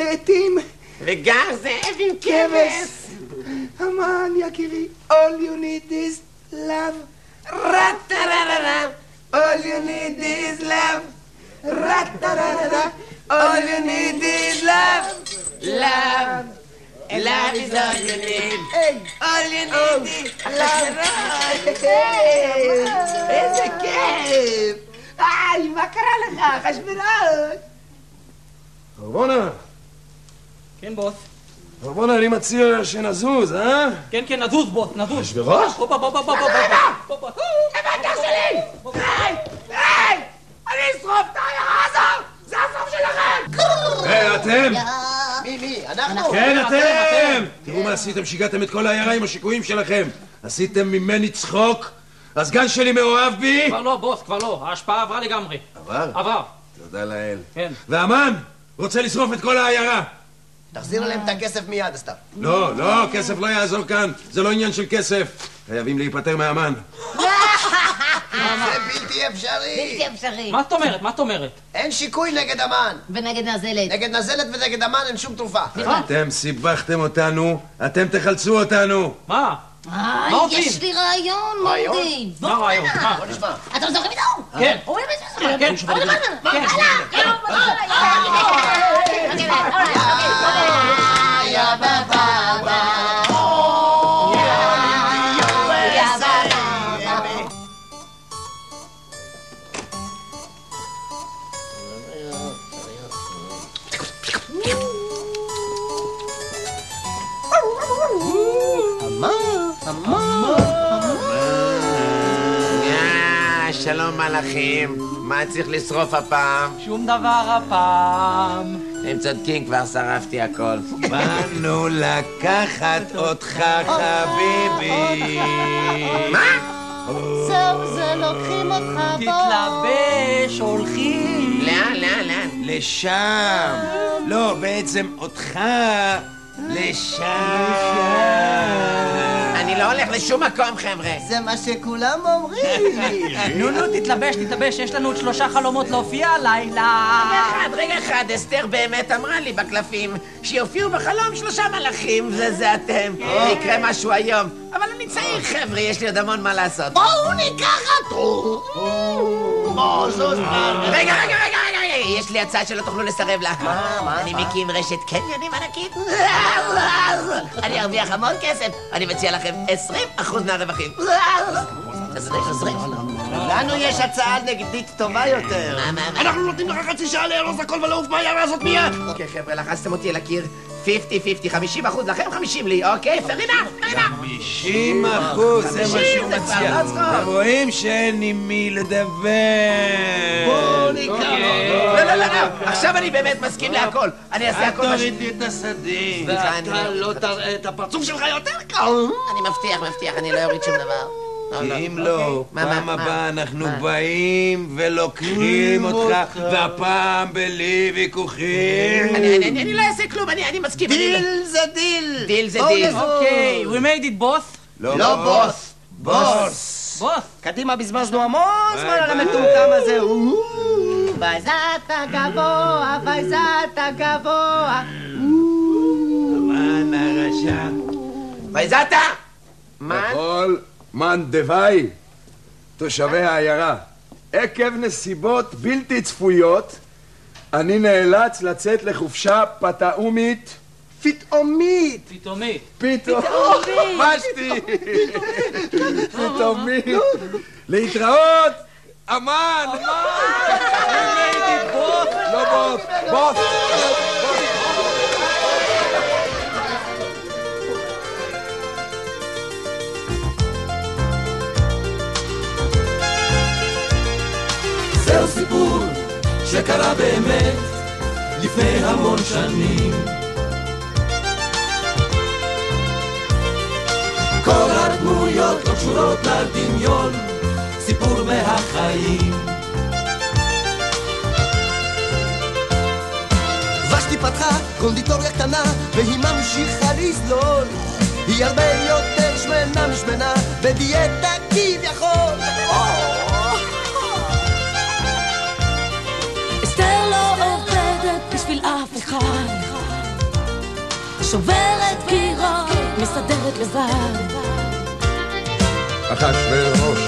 לעתים וגם זאב עם כבש. המן יקירי, all you need is love. רטרררה, all you need is love. רטרררה, all you need is love. Love. Love is all you need. All you need is love. איזה כיף. מה קרה לך? חשבנות. ארבונה. כן, בוס. ארבונה, אני מציע שנזוז, אה? כן, נזוז, בוס, נזוז. חשברוש? בוא. הבטח שלי! היי! אני אשרוף את העיירה הזו! זה הסוף שלכם! היי, אתם! מי? אנחנו? כן, אתם! תראו מה עשיתם, שיגעתם את כל העיירה עם השיקויים שלכם. עשיתם ממני צחוק? הסגן שלי מאוהב בי? כבר לא, בוס, כבר לא. ההשפעה עברה לגמרי. עבר? תודה לאל. כן. והמן רוצה לשרוף את כל העיירה. תחזיר להם את הכסף מיד, סתם. לא, כסף לא יעזור כאן. זה לא עניין של כסף. חייבים להיפטר מהמן. זה בלתי אפשרי. מה את אומרת? אין שיקוי נגד המן. ונגד נזלת. נגד נזלת ונגד המן אין שום תרופה. אתם סיבכתם אותנו, אתם תחלצו אותנו. מה עושים? יש לי רעיון, מורדי. מה הרעיון? בוא נשמע. אתם זוכרים איתו? כן. שלום מלאכים, מה צריך לשרוף הפעם? שום דבר הפעם. הם צודקים, כבר שרפתי הכל. באנו לקחת אותך חביבי. מה? זהו, זה לוקחים אותך בו. תתלבש, הולכים. לאן? לשם. לא, בעצם אותך לשם. אני לא הולך לשום מקום, חבר'ה. זה מה שכולם אומרים. נו, תתלבש, יש לנו עוד 3 חלומות להופיע הלילה. רגע אחד, אסתר באמת אמרה לי בקלפים שיופיעו בחלום 3 מלאכים, זה אתם. יקרה משהו היום. אבל אני צעיר, חבר'ה, יש לי עוד המון מה לעשות. בואו ניקח אותו. רגע, יש לי הצעה שלא תוכלו לסרב לה. אני מקים רשת קניונים ענקית. אני ארוויח המון כסף. אני מציע לכם 20% מהרווחים. 20. לנו יש הצעה נגדית טובה יותר. מה? אנחנו נותנים לך חצי שעה לארוז הכל ולעוף מהעיירה הזאת מיד. אוקיי, חבר'ה, לחסתם אותי אל הקיר. 50-50, 50% לכם, 50 לי, אוקיי? פרינה. 50%, זה מה שהוא מציע. אתם רואים שאין עם מי לדבר. בוא ניקח. לא, עכשיו אני באמת מסכים להכל. אני אעשה הכל. תורידי את הסדין. ואתה לא תראה את הפרצוף שלך יותר קל. אני מבטיח, אני לא אוריד שום דבר. כי אם לא, פעם הבאה אנחנו באים ולוקחים אותך, והפעם בלי ויכוחים. אני לא אעשה כלום, אני מסכים. דיל זה דיל. דיל זה דיל. אוקיי, we made it, בוס. לא בוס. בוס. קדימה, בזבזנו המון זמן על המטומטם הזה. בזעת גבוה. מן הרשע. ויזעת? בכל מן דווי, תושבי העיירה, עקב נסיבות בלתי צפויות, אני נאלץ לצאת לחופשה פתאומית. פתאומית. להתראות, אמן. לא בוס. זהו סיפור שקרה באמת לפני המון שנים. כל הדמויות לא קשורות לדמיון, סיפור מהחיים. ושתי פתחה קונדיטוריה קטנה והיא ממשיכה לסלול. היא הרבה יותר שמנה משמנה בדיאטה כביכול. אסתר לא עובדת בשביל אף אחד, שוברת קירות, מסדרת לבד. אחשוורוש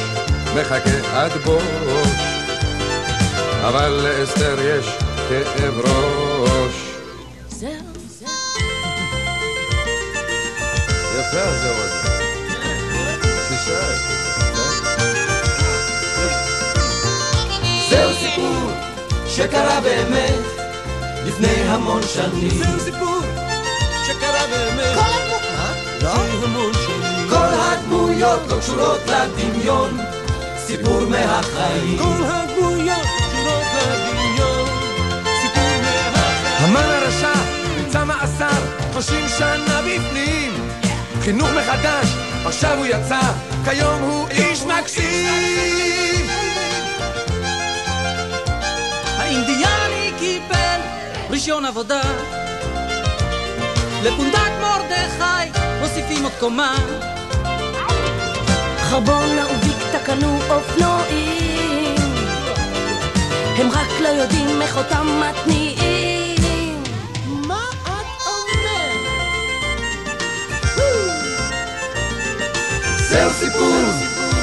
מחכה עד בוש, אבל לאסתר יש כאב ראש. זהו. יפה הזהו הזה. תשאר. זהו סיפור שקרה באמת לפני המון שנים. זהו סיפור שקרה באמת לפני המון שנים. כל הדמויות לא קשורות לדמיון, סיפור מהחיים. כל הדמויות קשורות לדמיון, סיפור מהחיים. המן הרשע נמצא מאסר 30 שנה בפנים, חינוך מחדש, עכשיו הוא יצא, כיום הוא איש מקסים. האינדיאני קיבל רישיון עבודה, לפונדק מרדכי מוסיפים עוד קומה. חרבונה וביקטה קנו אופנועים, הם רק לא יודעים איך אותם מתניעים. מה את אומר? זהו סיפור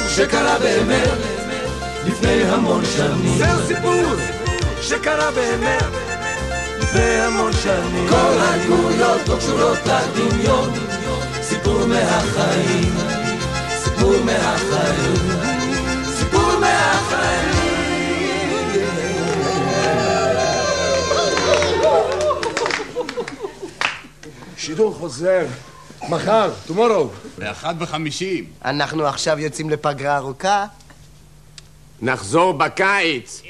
שקרה באמת לפני המון שנים. זהו סיפור שקרה באמת לפני המון שנים. כל הדמויות לא קשורות לדמיון, סיפור מהחיים, סיפור מהחיים, סיפור מהחיים. שידור חוזר מחר, tomorrow. ב-1:50. אנחנו עכשיו יוצאים לפגרה ארוכה. נחזור בקיץ.